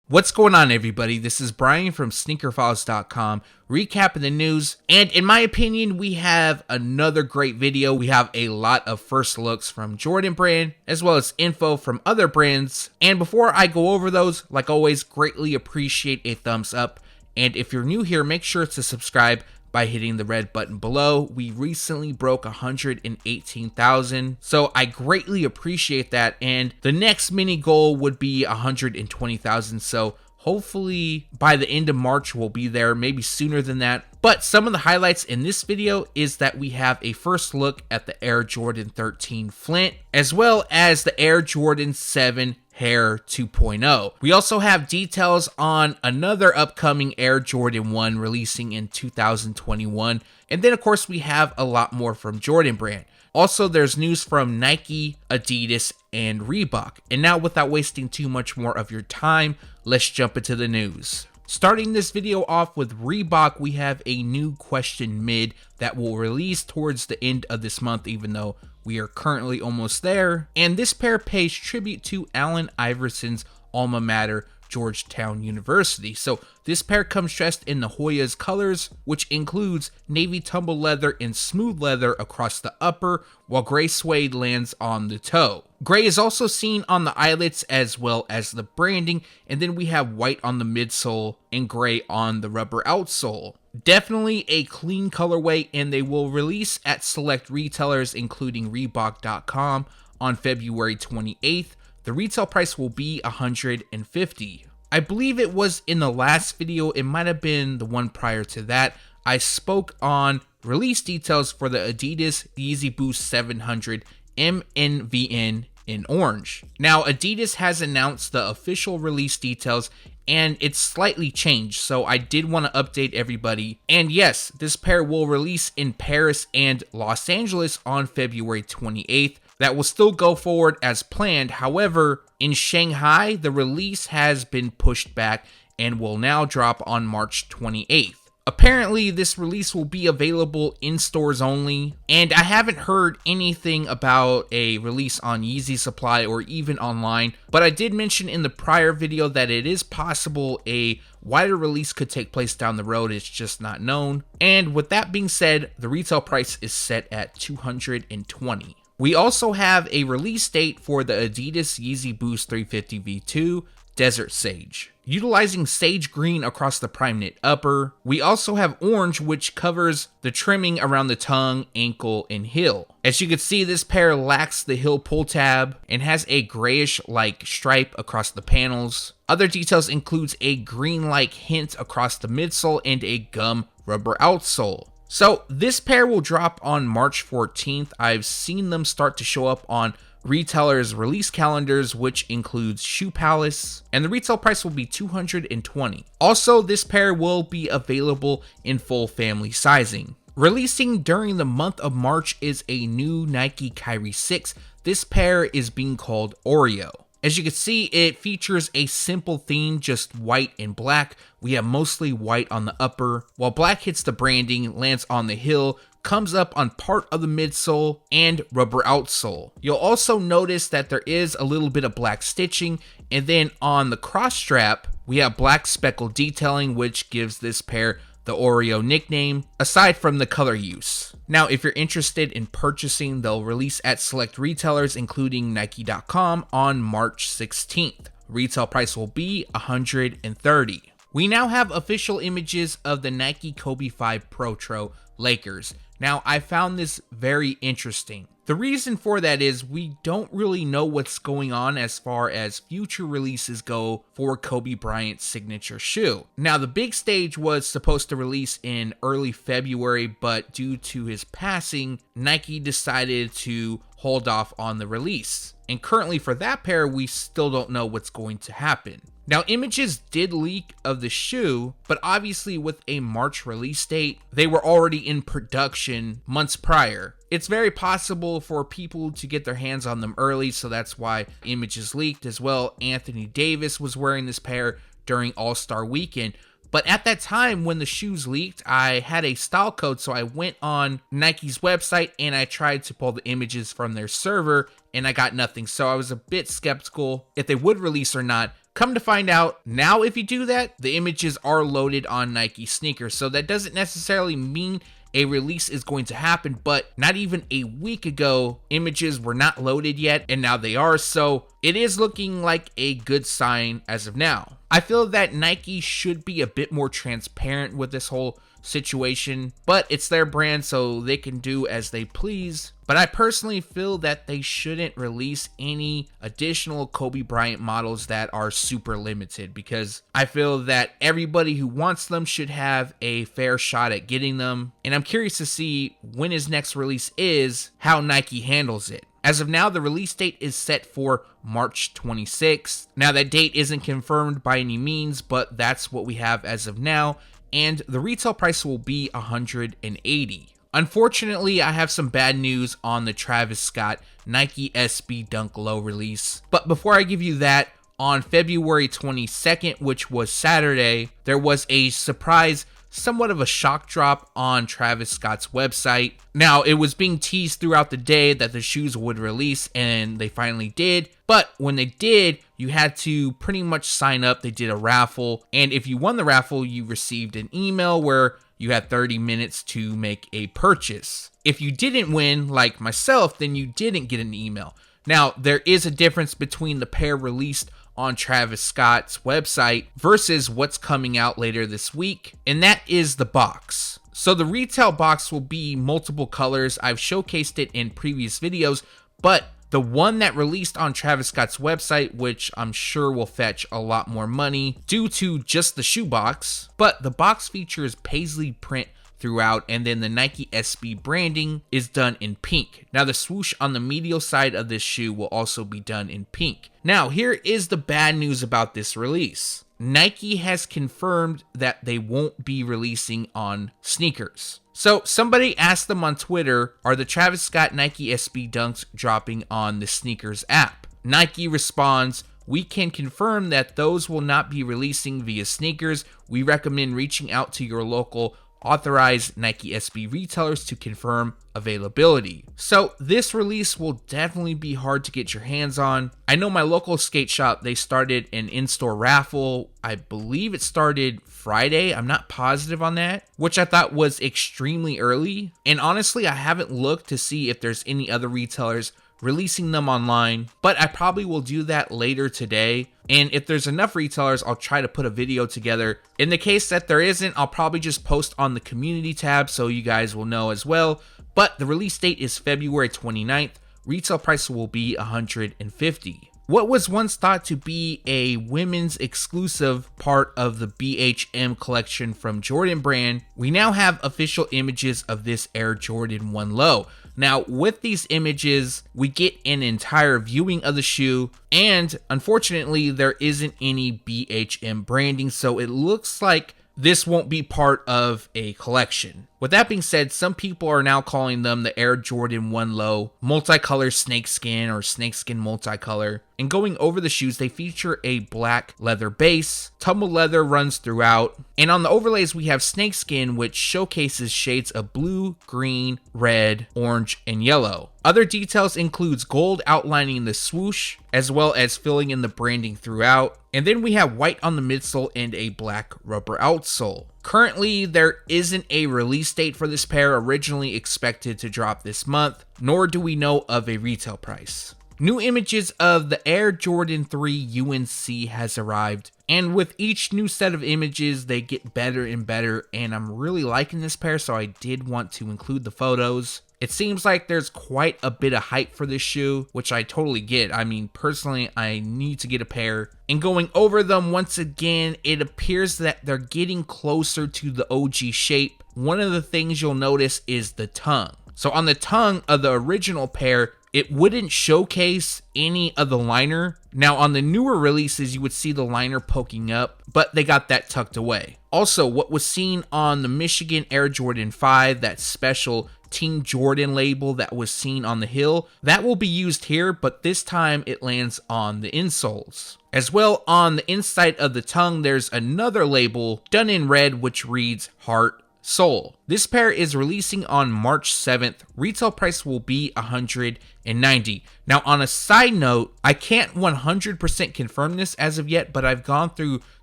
What's going on, everybody? This is Brian from SneakerFiles.com, recapping the news, and in my opinion, we have another great video. We have a lot of first looks from Jordan brand, as well as info from other brands, and before I go over those, like always, greatly appreciate a thumbs up, and if you're new here, make sure to subscribe by hitting the red button below. We recently broke 118,000, so I greatly appreciate that, and the next mini goal would be 120,000, so hopefully by the end of March we'll be there, maybe sooner than that. But some of the highlights in this video is that we have a first look at the Air Jordan 13 Flint, as well as the Air Jordan 7 Hare 2.0. We also have details on another upcoming Air Jordan 1 releasing in 2021. And then of course we have a lot more from Jordan brand. Also, there's news from Nike, Adidas, and Reebok. And now, without wasting too much more of your time, let's jump into the news. Starting this video off with Reebok, we have a new Question Mid that will release towards the end of this month, even though we are currently almost there. And this pair pays tribute to Allen Iverson's alma mater, Georgetown University. So this pair comes dressed in the Hoya's colors, which includes navy tumble leather and smooth leather across the upper, while gray suede lands on the toe. Gray is also seen on the eyelets as well as the branding, and then we have white on the midsole and gray on the rubber outsole. Definitely a clean colorway, and they will release at select retailers including Reebok.com on February 28th. The retail price will be $150. I believe it was in the last video, it might have been the one prior to that, I spoke on release details for the Adidas Yeezy Boost 700 MNVN in Orange. Now, Adidas has announced the official release details, and it's slightly changed, so I did want to update everybody. And yes, this pair will release in Paris and Los Angeles on February 28th. That will still go forward as planned. However, in Shanghai, the release has been pushed back and will now drop on March 28th. Apparently, this release will be available in stores only, and I haven't heard anything about a release on Yeezy Supply or even online, but I did mention in the prior video that it is possible a wider release could take place down the road. It's just not known. And with that being said, the retail price is set at $220. We also have a release date for the Adidas Yeezy Boost 350 V2 Desert Sage, utilizing sage green across the prime knit upper. We also have orange, which covers the trimming around the tongue, ankle, and heel. As you can see, this pair lacks the heel pull tab and has a grayish-like stripe across the panels. Other details includes a green-like hint across the midsole and a gum rubber outsole. So this pair will drop on March 14th. I've seen them start to show up on retailers' release calendars, which includes Shoe Palace, and the retail price will be $220. Also, this pair will be available in full family sizing. Releasing during the month of March is a new Nike Kyrie 6. This pair is being called Oreo. As you can see, it features a simple theme, just white and black. We have mostly white on the upper, while black hits the branding, lands on the heel, comes up on part of the midsole, and rubber outsole. You'll also notice that there is a little bit of black stitching, and then on the cross strap, we have black speckled detailing, which gives this pair the Oreo nickname, aside from the color use. Now, if you're interested in purchasing, they'll release at select retailers, including Nike.com, on March 16th. Retail price will be $130. We now have official images of the Nike Kobe 5 Protro Lakers. Now, I found this very interesting. The reason for that is we don't really know what's going on as far as future releases go for Kobe Bryant's signature shoe. Now, the big stage was supposed to release in early February, but due to his passing, Nike decided to hold off on the release. And currently for that pair, we still don't know what's going to happen. Now, images did leak of the shoe, but obviously with a March release date, they were already in production months prior. It's very possible for people to get their hands on them early, so that's why images leaked as well. Anthony Davis was wearing this pair during All-Star Weekend. But at that time when the shoes leaked, I had a style code, so I went on Nike's website and I tried to pull the images from their server and I got nothing. So I was a bit skeptical if they would release or not, come to find out, now if you do that, the images are loaded on Nike sneakers. So that doesn't necessarily mean a release is going to happen, but not even a week ago, images were not loaded yet, and now they are, so it is looking like a good sign as of now. I feel that Nike should be a bit more transparent with this whole situation, but it's their brand, so they can do as they please. But I personally feel that they shouldn't release any additional Kobe Bryant models that are super limited, because I feel that everybody who wants them should have a fair shot at getting them. And I'm curious to see when his next release is, how Nike handles it. As of now, the release date is set for March 26th. Now that date isn't confirmed by any means, but that's what we have as of now. And the retail price will be $180. Unfortunately, I have some bad news on the Travis Scott Nike SB Dunk Low release. But before I give you that, on February 22nd, which was Saturday, there was a surprise, somewhat of a shock drop on Travis Scott's website. Now, it was being teased throughout the day that the shoes would release, and they finally did. But when they did, you had to pretty much sign up. They did a raffle, and if you won the raffle, you received an email where you had 30 minutes to make a purchase. If you didn't win, like myself, then you didn't get an email. Now, there is a difference between the pair released on Travis Scott's website versus what's coming out later this week, and that is the box. So the retail box will be multiple colors. I've showcased it in previous videos, but the one that released on Travis Scott's website, which I'm sure will fetch a lot more money due to just the shoe box, but the box features paisley print throughout, and then the Nike SB branding is done in pink. Now the swoosh on the medial side of this shoe will also be done in pink. Now here is the bad news about this release. Nike has confirmed that they won't be releasing on sneakers. So somebody asked them on Twitter, are the Travis Scott Nike SB Dunks dropping on the sneakers app? Nike responds, we can confirm that those will not be releasing via sneakers. We recommend reaching out to your local authorized Nike SB retailers to confirm availability. So this release will definitely be hard to get your hands on. I know my local skate shop, they started an in-store raffle. I believe it started Friday. I'm not positive on that, which I thought was extremely early. And honestly, I haven't looked to see if there's any other retailers releasing them online, but I probably will do that later today. And if there's enough retailers, I'll try to put a video together. In the case that there isn't, I'll probably just post on the community tab so you guys will know as well. But the release date is February 29th. Retail price will be $150. What was once thought to be a women's exclusive part of the BHM collection from Jordan Brand, we now have official images of this Air Jordan 1 Low. Now, with these images, we get an entire viewing of the shoe, and unfortunately, there isn't any BHM branding, so it looks like this won't be part of a collection. With that being said, some people are now calling them the Air Jordan 1 Low Multicolor Snakeskin or Snakeskin Multicolor. And going over the shoes, they feature a black leather base. Tumbled leather runs throughout. And on the overlays, we have snakeskin, which showcases shades of blue, green, red, orange, and yellow. Other details includes gold outlining the swoosh, as well as filling in the branding throughout. And then we have white on the midsole and a black rubber outsole. Currently, there isn't a release date for this pair, originally expected to drop this month, nor do we know of a retail price. New images of the Air Jordan 3 UNC has arrived, and with each new set of images, they get better and better, and I'm really liking this pair, so I did want to include the photos. It seems like there's quite a bit of hype for this shoe, which I totally get. I mean, personally, I need to get a pair. And going over them once again, it appears that they're getting closer to the OG shape. One of the things you'll notice is the tongue. So on the tongue of the original pair, it wouldn't showcase any of the liner. Now on the newer releases, you would see the liner poking up, but they got that tucked away. Also, what was seen on the Michigan Air Jordan 5, that special Team Jordan label that was seen on the heel, that will be used here, but this time it lands on the insoles. As well, on the inside of the tongue, there's another label done in red which reads Heart Sole. This pair is releasing on March 7th. Retail price will be $190. Now, on a side note, I can't 100% confirm this as of yet, but I've gone through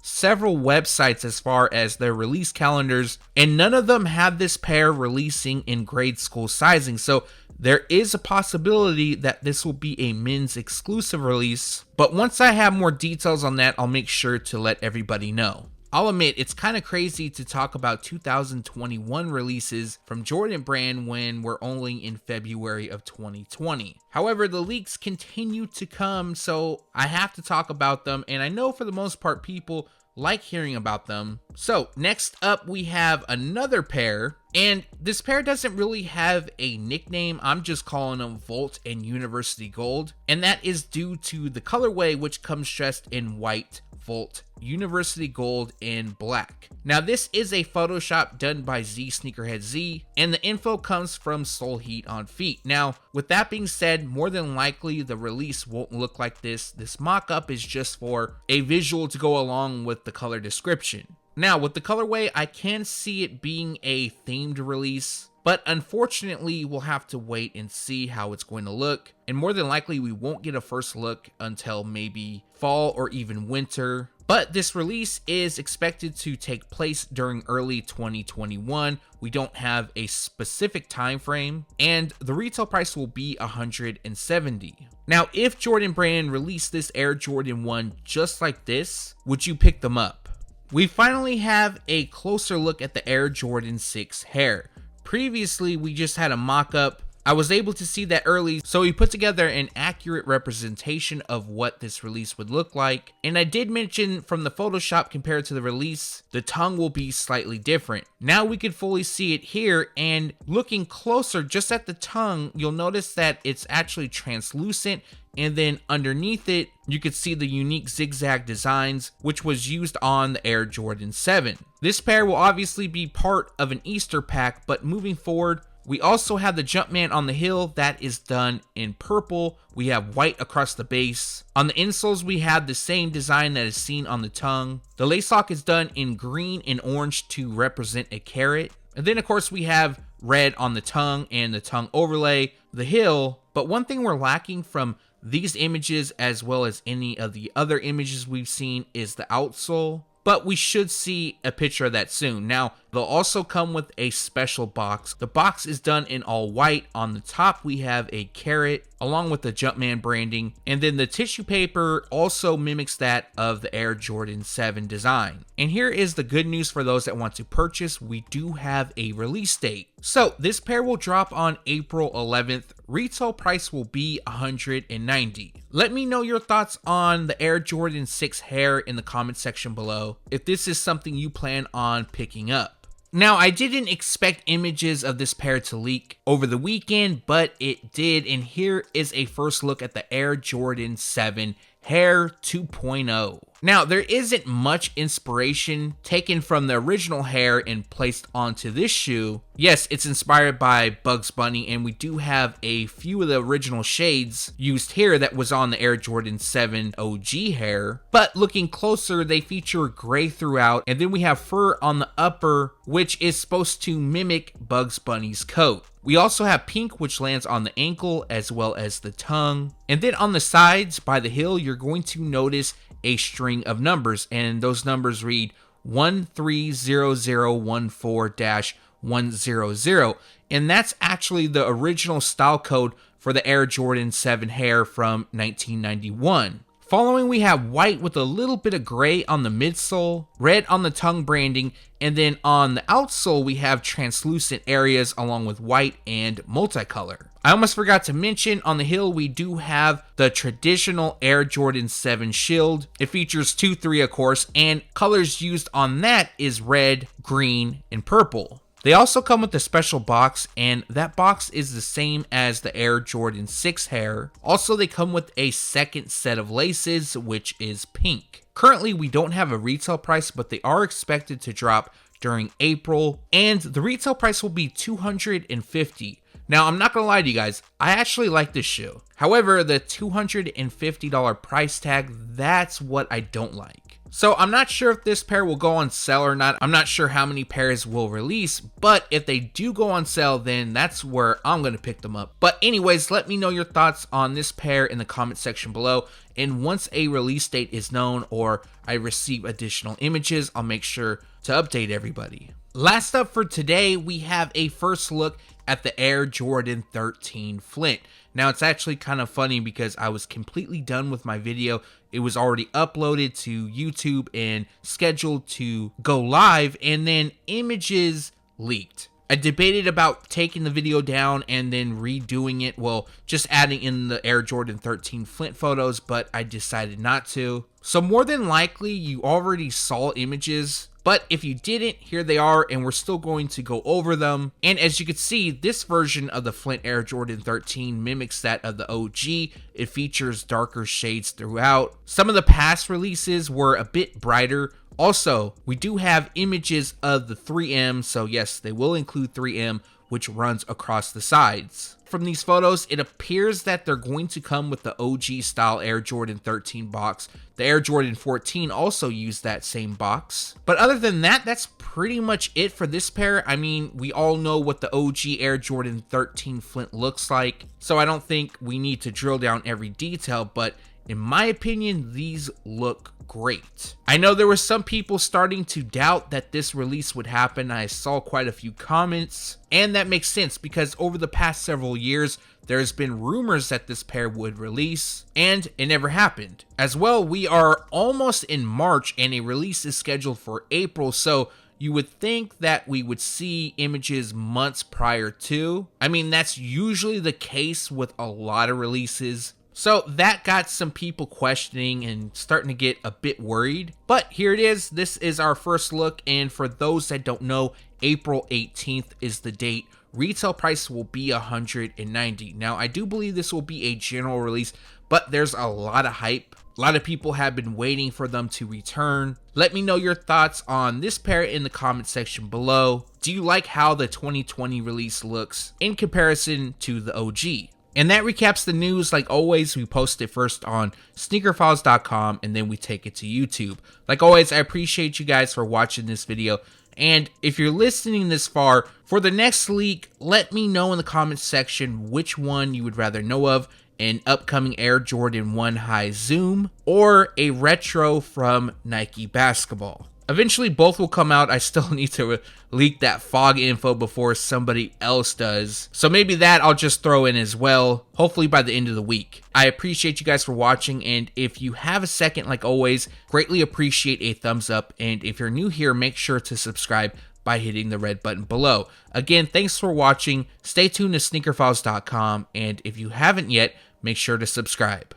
several websites as far as their release calendars, and none of them have this pair releasing in grade school sizing. So there is a possibility that this will be a men's exclusive release, but once I have more details on that, I'll make sure to let everybody know. I'll admit, it's kind of crazy to talk about 2021 releases from Jordan Brand when we're only in February of 2020. However, the leaks continue to come, so I have to talk about them, and I know for the most part people like hearing about them. So next up we have another pair, and this pair doesn't really have a nickname. I'm just calling them Volt and University Gold, and that is due to the colorway, which comes dressed in white, Volt, University Gold, and black. Now this is a Photoshop done by zsneakerheadz, and the info comes from soleheatonfeet. Now with that being said, more than likely the release won't look like this. This mock-up is just for a visual to go along with the color description. Now with the colorway, I can see it being a themed release, but unfortunately we'll have to wait and see how it's going to look, and more than likely we won't get a first look until maybe fall or even winter. But this release is expected to take place during early 2021. We don't have a specific time frame, and the retail price will be $170. Now, if Jordan Brand released this Air Jordan 1 just like this, would you pick them up? We finally have a closer look at the Air Jordan 6 Hare. Previously, we just had a mock-up. I was able to see that early, so we put together an accurate representation of what this release would look like. And I did mention from the Photoshop compared to the release, the tongue will be slightly different. Now we can fully see it here, and looking closer just at the tongue, you'll notice that it's actually translucent, and then underneath it, you could see the unique zigzag designs, which was used on the Air Jordan 7. This pair will obviously be part of an Easter pack, but moving forward, we also have the Jumpman on the heel that is done in purple. We have white across the base. On the insoles, we have the same design that is seen on the tongue. The lace lock is done in green and orange to represent a carrot. And then of course we have red on the tongue and the tongue overlay, the heel. But one thing we're lacking from these images as well as any of the other images we've seen is the outsole. But we should see a picture of that soon. Now, they'll also come with a special box. The box is done in all white. On the top, we have a carrot along with the Jumpman branding. And then the tissue paper also mimics that of the Air Jordan 7 design. And here is the good news for those that want to purchase. We do have a release date. So this pair will drop on April 11th. Retail price will be $190. Let me know your thoughts on the Air Jordan 6 Hare in the comment section below, if this is something you plan on picking up. Now, I didn't expect images of this pair to leak over the weekend, but it did, and here is a first look at the Air Jordan 7 Hare 2.0. Now, there isn't much inspiration taken from the original Hare and placed onto this shoe. Yes, it's inspired by Bugs Bunny, and we do have a few of the original shades used here that was on the Air Jordan 7 OG Hare. But looking closer, they feature gray throughout, and then we have fur on the upper, which is supposed to mimic Bugs Bunny's coat. We also have pink, which lands on the ankle as well as the tongue. And then on the sides by the heel, you're going to notice a string of numbers, and those numbers read 130014-100, and that's actually the original style code for the Air Jordan 7 Hare from 1991. Following, we have white with a little bit of gray on the midsole, red on the tongue branding, and then on the outsole we have translucent areas along with white and multicolor. I almost forgot to mention, on the heel we do have the traditional Air Jordan 7 shield. It features 2-3 of course, and colors used on that is red, green, and purple. They also come with a special box, and that box is the same as the Air Jordan 6 Hare. Also, they come with a second set of laces, which is pink. Currently, we don't have a retail price, but they are expected to drop during April, and the retail price will be $250. Now, I'm not gonna lie to you guys, I actually like this shoe. However, the $250 price tag, that's what I don't like. So I'm not sure if this pair will go on sale or not. I'm not sure how many pairs will release, but if they do go on sale, then that's where I'm going to pick them up. But anyways, let me know your thoughts on this pair in the comment section below. And once a release date is known or I receive additional images, I'll make sure to update everybody. Last up for today, we have a first look at the Air Jordan 13 Flint. Now, it's actually kind of funny because I was completely done with my video. It was already uploaded to YouTube and scheduled to go live, and then images leaked. I debated about taking the video down and then redoing it, well, just adding in the Air Jordan 13 Flint photos, but I decided not to. So more than likely, you already saw images, but if you didn't, here they are, and we're still going to go over them. And as you can see, this version of the Flint Air Jordan 13 mimics that of the OG. It features darker shades throughout. Some of the past releases were a bit brighter. Also, we do have images of the 3M, so yes, they will include 3M, which runs across the sides. From these photos, it appears that they're going to come with the OG style Air Jordan 13 box. The Air Jordan 14 also used that same box. But other than that, that's pretty much it for this pair. I mean, we all know what the OG Air Jordan 13 Flint looks like, so I don't think we need to drill down every detail, but in my opinion, these look great. I know there were some people starting to doubt that this release would happen. I saw quite a few comments, and that makes sense because over the past several years, there's been rumors that this pair would release, and it never happened. As well, we are almost in March, and a release is scheduled for April, so you would think that we would see images months prior to. I mean, that's usually the case with a lot of releases. So that got some people questioning and starting to get a bit worried. But here it is. This is our first look. And for those that don't know, April 18th is the date. Retail price will be $190. Now, I do believe this will be a general release, but there's a lot of hype. A lot of people have been waiting for them to return. Let me know your thoughts on this pair in the comment section below. Do you like how the 2020 release looks in comparison to the OG? And that recaps the news. Like always, we post it first on SneakerFiles.com and then we take it to YouTube. Like always, I appreciate you guys for watching this video. And if you're listening this far, for the next leak, let me know in the comments section which one you would rather know of. An upcoming Air Jordan 1 High Zoom or a retro from Nike Basketball. Eventually, both will come out. I still need to leak that fog info before somebody else does. So maybe that I'll just throw in as well, hopefully by the end of the week. I appreciate you guys for watching, and if you have a second, like always, greatly appreciate a thumbs up. And if you're new here, make sure to subscribe by hitting the red button below. Again, thanks for watching. Stay tuned to SneakerFiles.com, and if you haven't yet, make sure to subscribe.